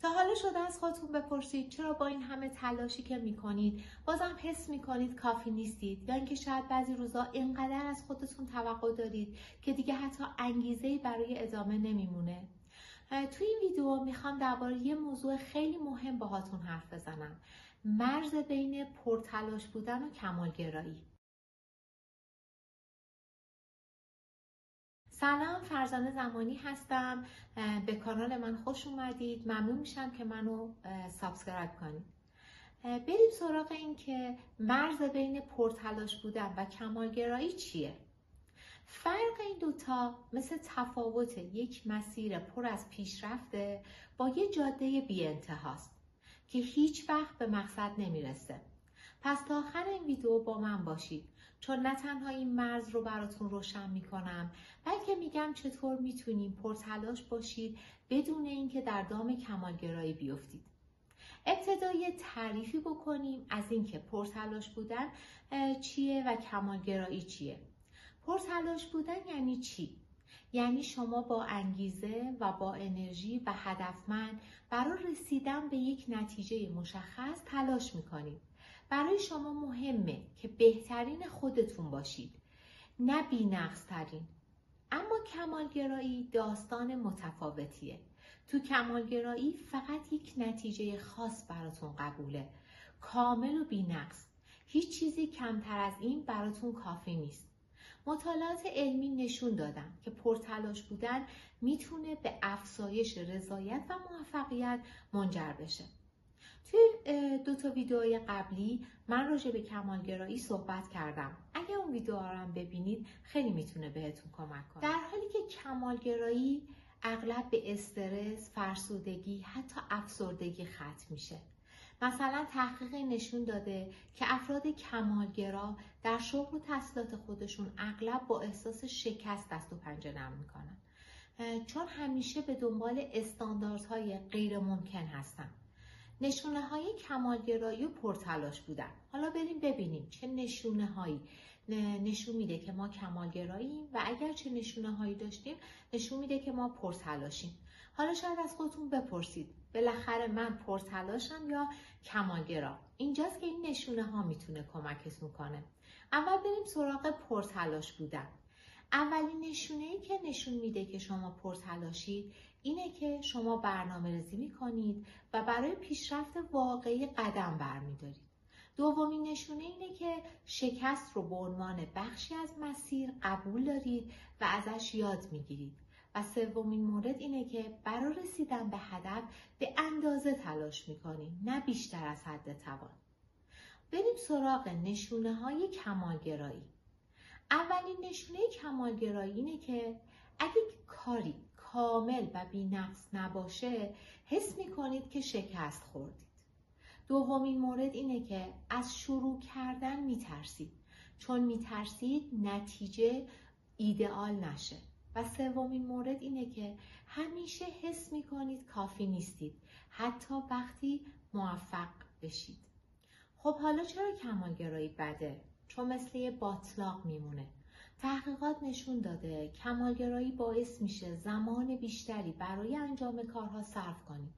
تا حالا شده از خودتون بپرسید چرا با این همه تلاشی که میکنید بازم حس میکنید کافی نیستید، یا اینکه شاید بعضی روزا اینقدر از خودتون توقع دارید که دیگه حتی انگیزه‌ای برای ادامه نمیمونه؟ توی این ویدیو میخوام درباره یه موضوع خیلی مهم باهاتون حرف بزنم: مرز بین پرتلاش بودن و کمالگرایی. سلام، فرزانه زمانی هستم. به کانال من خوش اومدید. ممنون میشم که منو سابسکرایب کنید. بریم سراغ این که مرز بین پرتلاش بودن و کمالگرایی چیه؟ فرق این دوتا مثل تفاوت یک مسیر پر از پیشرفته با یه جاده بی انتهاست که هیچ وقت به مقصد نمیرسه. پس تا آخر این ویدیو با من باشید، چون نه تنها این مرز رو براتون روشن میکنم، بلکه میگم چطور میتونیم پرتلاش باشید بدون اینکه در دام کمالگرایی بیفتید. ابتدا یه تعریفی بکنیم از اینکه پرتلاش بودن چیه و کمالگرایی چیه. پرتلاش بودن یعنی چی؟ یعنی شما با انگیزه و با انرژی و هدفمند برای رسیدن به یک نتیجه مشخص تلاش میکنید. برای شما مهمه که بهترین خودتون باشید، نه بی‌نقص ترین. اما کمالگرایی داستان متفاوتیه. تو کمالگرایی فقط یک نتیجه خاص براتون قبوله، کامل و بی‌نقص. هیچ چیزی کمتر از این براتون کافی نیست. مطالعات علمی نشون دادن که پرتلاش بودن میتونه به افزایش رضایت و موفقیت منجر بشه. توی 2 ویدیوهای قبلی من راجع به کمالگرایی صحبت کردم. اگه اون ویدیوها رو هم ببینید خیلی میتونه بهتون کمک کنه. در حالی که کمالگرایی اغلب به استرس، فرسودگی، حتی افسردگی ختم میشه. مثلا تحقیقی نشون داده که افراد کمالگرا در شغل و تحصیلات خودشون اغلب با احساس شکست دست و پنجه نرم میکنن، چون همیشه به دنبال استانداردهای غیر ممکن هستن. نشونه های کمالگرایی و پرتلاش بودن. حالا بریم ببینیم چه نشونه هایی نشون میده که ما کمالگراییم و اگر چه نشونه هایی داشتیم نشون میده که ما پرتلاشیم. حالا شاید از خودتون بپرسید بالاخره من پرتلاشم یا کمالگرا؟ اینجاست که این نشونه ها میتونه کمکتون کنه. اول بریم سراغ پرتلاش بودن. اولین نشونه‌ای که نشون میده که شما پرتلاشید اینه که شما برنامه‌ریزی میکنید و برای پیشرفت واقعی قدم برمیدارید. دومین نشونه اینه که شکست رو به عنوان بخشی از مسیر قبول دارید و ازش یاد میگیرید. و سومین مورد اینه که برای رسیدن به هدف به اندازه تلاش میکنید، نه بیشتر از حد توان. بریم سراغ نشونه های کمالگرایی. اولین نشونه کمالگرایی اینه که اگه کاری کامل و بی‌نقص نباشه حس میکنید که شکست خوردید. دومین مورد اینه که از شروع کردن میترسید، چون میترسید نتیجه ایدئال نشه. و سومین مورد اینه که همیشه حس میکنید کافی نیستید، حتی وقتی موفق بشید. خب حالا چرا کمالگرایی بده؟ چون مثل یه باطلاق میمونه. تحقیقات نشون داده کمالگرایی باعث میشه زمان بیشتری برای انجام کارها صرف کنید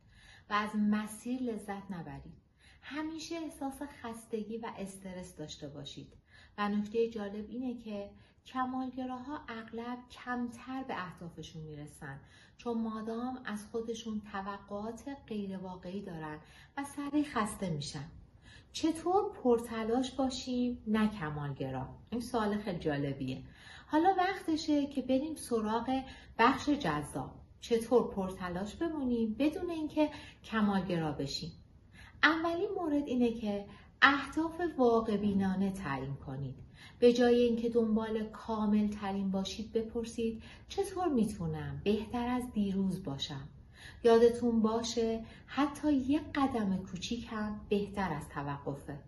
و از مسیر لذت نبرید. همیشه احساس خستگی و استرس داشته باشید. و نکته جالب اینه که کمالگراها اغلب کمتر به اهدافشون میرسن، چون مادام از خودشون توقعات غیر واقعی دارن و سریع خسته میشن. چطور پرتلاش باشیم نه کمالگرا؟ این سوال خیلی جالبیه. حالا وقتشه که بریم سراغ بخش جذاب. چطور پرتلاش بمونیم بدون اینکه کمالگرا بشیم؟ اولین مورد اینه که اهداف واقع بینانه تعیین کنید. به جای اینکه دنبال کامل ترین باشید بپرسید چطور میتونم بهتر از دیروز باشم؟ یادتون باشه حتی یک قدم کوچیک هم بهتر از توقفه.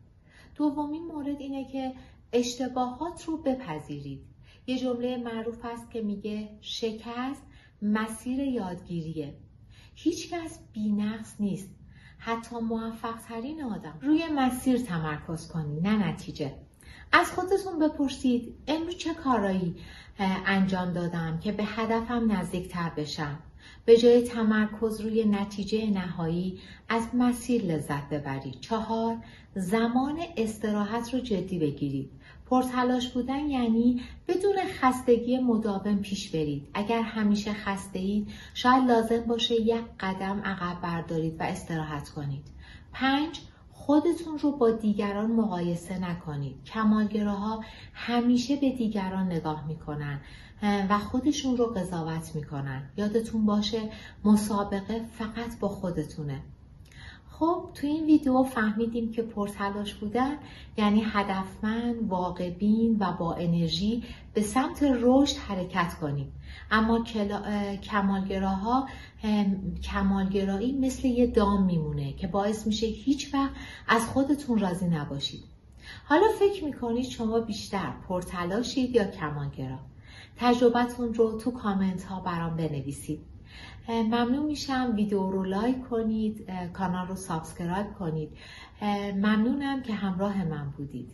دومین مورد اینه که اشتباهات رو بپذیرید. یه جمله معروف هست که میگه شکست مسیر یادگیریه. هیچ کس بی‌نقص نیست. حتی موفق ترین آدم روی مسیر تمرکز کنید نه نتیجه. از خودتون بپرسید امروز چه کارایی انجام دادم که به هدفم نزدیکتر بشم؟ به جای تمرکز روی نتیجه نهایی از مسیر لذت ببرید. 4. زمان استراحت رو جدی بگیرید. پرتلاش بودن یعنی بدون خستگی مداوم پیش برید. اگر همیشه خسته اید شاید لازم باشه یک قدم عقب بردارید و استراحت کنید. 5. خودتون رو با دیگران مقایسه نکنید. کمالگراها همیشه به دیگران نگاه میکنن و خودشون رو قضاوت میکنن. یادتون باشه مسابقه فقط با خودتونه. خب تو این ویدیو فهمیدیم که پرتلاش بودن یعنی هدفمند، واقع‌بین و با انرژی به سمت رشد حرکت کنیم. اما کمالگرایی مثل یه دام میمونه که باعث میشه هیچ وقت از خودتون راضی نباشید. حالا فکر میکنید شما بیشتر پرتلاشید یا کمالگرا؟ تجربتون رو تو کامنت ها برام بنویسید. ممنون میشم ویدیو رو لایک کنید، کانال رو سابسکرایب کنید. ممنونم که همراه من بودید.